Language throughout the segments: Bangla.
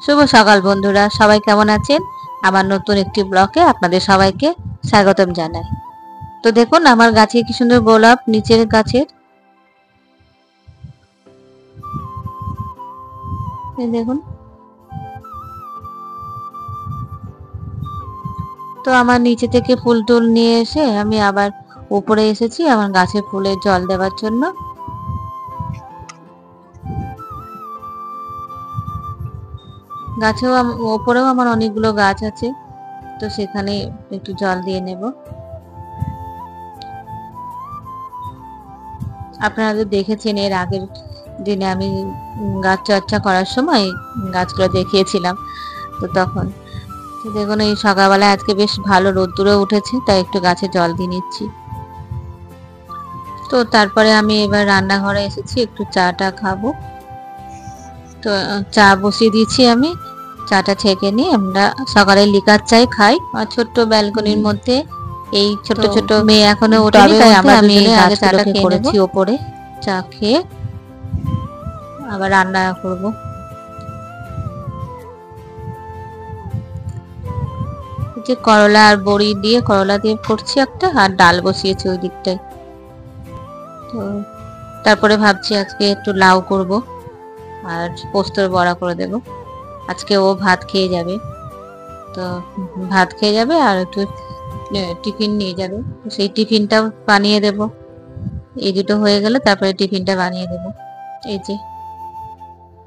শুভ সকাল বন্ধুরা, সবাই কেমন আছেন? আমার নতুন একটি ব্লগে আপনাদের সবাইকে স্বাগতম জানাই। তো দেখুন আমার গাছে কি সুন্দর গোলাপ, নিচের গাছের দেখুন। তো আমার নিচে থেকে ফুল টুল নিয়ে এসে আমি আবার উপরে এসেছি আমার গাছে ফুলে জল দেওয়ার জন্য। গাছেও ওপরেও আমার অনেকগুলো গাছ আছে, তো সেখানে একটু জল দিয়ে নেব। আপনারা তো দেখেছেন এর আগের দিনে আমি গাছ চর্চা করার সময় গাছগুলো দেখিয়েছিলাম। তো তখন দেখুন এই সকালবেলায় আজকে বেশ ভালো রোদ্দুরে উঠেছে, তাই একটু গাছে জল দিয়ে নিচ্ছি। তো তারপরে আমি এবার রান্নাঘরে এসেছি, একটু চাটা খাবো। তো চা বসিয়ে দিয়েছি আমি, চাটা ছেঁকে নিয়ে আমরা সকালে লিকার চাই খাই। আর ছোট্ট ব্যালকনির মধ্যে এই ছোট ছোট মেয়ে এখনো ওঠেনি, তাই আমরা দুজনে আগে চাটা করেছি ওপরে। চা খেয়ে আবার রান্না করব। যে করলা আর বড়ি দিয়ে, করলা দিয়ে করছি একটা, আর ডাল বসিয়েছি ওই দিকটায়। তো তারপরে ভাবছি আজকে একটু লাউ করব আর পোস্তর বড়া করে দেব। আজকে ও ভাত খেয়ে যাবে, তো ভাত খেয়ে যাবে আর একটু টিফিন নিয়ে যাবে, সেই টিফিনটাও বানিয়ে দেব। এই দুটো হয়ে গেলে তারপরে টিফিনটা বানিয়ে দেব। এই যে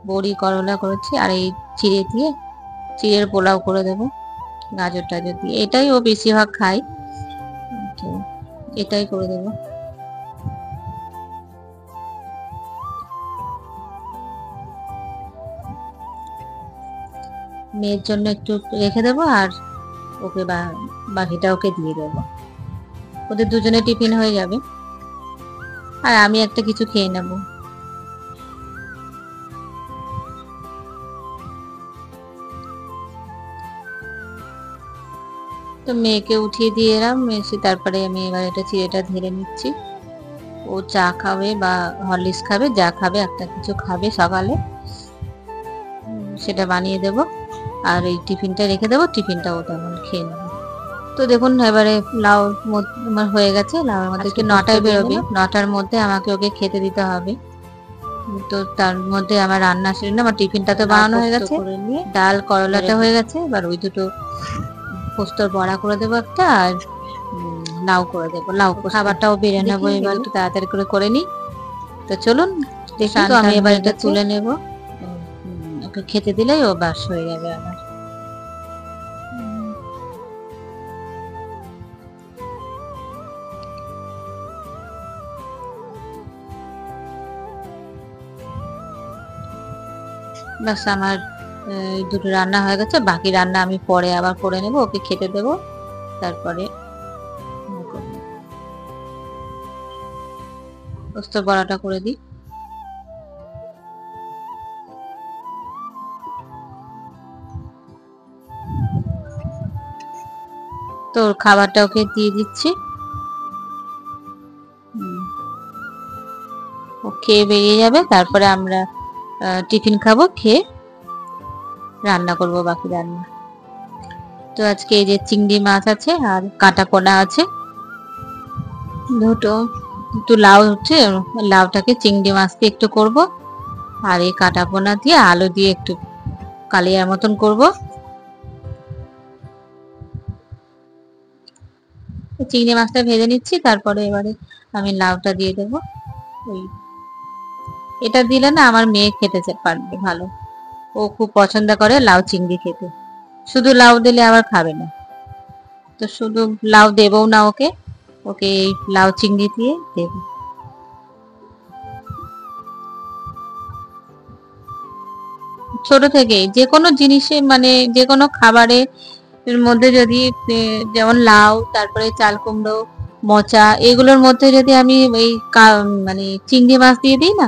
বড়ি করলা করেছি, আর এই চিড়ে দিয়ে চিড়ের পোলাও করে দেব গাজর টাজর দিয়ে। এটাই ও বেশিরভাগ খায়, তো এটাই করে দেব। মেয়ের জন্য একটু রেখে দেবো আর ওকে বাকিটা ওকে দিয়ে দেবো। ওদের দুজনে টিফিন হয়ে যাবে আর আমি একটা কিছু খেয়ে নেব। তো মেয়েকে উঠিয়ে দিয়ে এলাম, এসে তারপরে আমি এবার এটা চিড়েটা ধেড়ে নিচ্ছি। ও চা খাবে বা হরলিক্স খাবে, যা খাবে একটা কিছু খাবে সকালে, সেটা বানিয়ে দেব। আর এই টিফিনটা রেখে দেবো, টিফিনটা ও তেমন খেয়ে নেবে। তো দেখুন এবারে লাউ আমার হয়ে গেছে। লাউয়ের মধ্যে একটু 9টায় বেরোবে, 9টার মধ্যে আমাকে ওকে খেতে দিতে হবে। তো তার মধ্যে আমার রান্না সেরে না, আমার টিফিনটা তো বানানো হয়ে গেছে, ডাল করলাটা হয়ে গেছে। এবার ওই দুটো পোস্তর বড়া করে দেবো একটা, আর লাউ করে দেবো। লাউ খাবারটাও বেড়ে নেবো, এবার একটু তাড়াতাড়ি করে নিই। তো চলুন দেখি। তো আমি এবার এটা তুলে নেব, ওকে খেতে দিলেই ও বাস হয়ে যাবে আমার। বাস আমার দুটো রান্না হয়ে গেছে, বাকি রান্না আমি পরে আবার করে নেব, ওকে খেতে দেব। তারপরে পোস্তর বড়াটা করে দিই। তো খাবারটা ওকে দিয়ে দিচ্ছি, ও খেয়ে বেরিয়ে যাবে। তারপরে আমরা টিফিন খাবো, খেয়ে রান্না করব বাকি রান্না। তো আজকে এই যে চিংড়ি মাছ আছে আর কাঁটা পোনা আছে দুটো, একটু লাউ হচ্ছে, লাউটাকে চিংড়ি মাছ দিয়ে একটু করব, আর এই কাঁটা পোনা দিয়ে আলু দিয়ে একটু কালিয়ার মতন করব। চিংড়ি মাছটা ভেজে নিচ্ছি, তারপরে এবারে আমি লাউটা দিয়ে দেবো। ওই এটা দিলে না আমার মেয়ে খেতে পারবে ভালো, ও খুব পছন্দ করে লাউ চিংড়ি খেতে। শুধু লাউ দিলে আবার খাবে না, তো শুধু লাউ দেবও না ওকে, ওকে এই লাউ চিংড়ি দিয়ে দেব। ছোট থেকেই যে কোনো জিনিসে, মানে যে কোনো খাবারের মধ্যে যদি যেমন লাউ, তারপরে চাল কুমড়ো, মোচা, এগুলোর মধ্যে যদি আমি এই মানে চিংড়ি মাছ দিয়ে দিই না,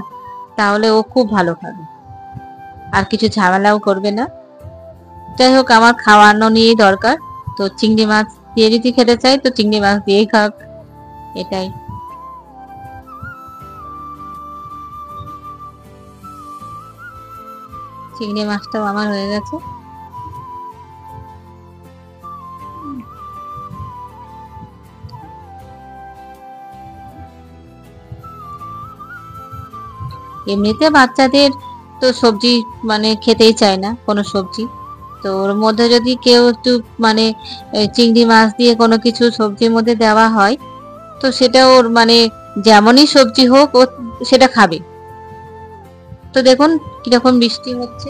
তাহলে ও খুব ভালো খাবে, আর কিছু ঝামেলাও করবে না। যাই হোক, আমার খাওয়ানো নিয়েই দরকার, তো চিংড়ি মাছ দিয়ে যদি খেতে চাই তো চিংড়ি মাছ দিয়েই খাক, এটাই। চিংড়ি মাছটাও আমার হয়ে গেছে। এমনিতে বাচ্চাদের তো সবজি মানে খেতেই চায় না কোনো সবজি, তো ওর মধ্যে যদি কেউ একটু মানে চিংড়ি মাছ দিয়ে কোনো কিছু সবজির মধ্যে দেওয়া হয়, তো সেটা ওর মানে যেমনই সবজি হোক ও সেটা খাবে। তো দেখুন কিরকম বৃষ্টি হচ্ছে।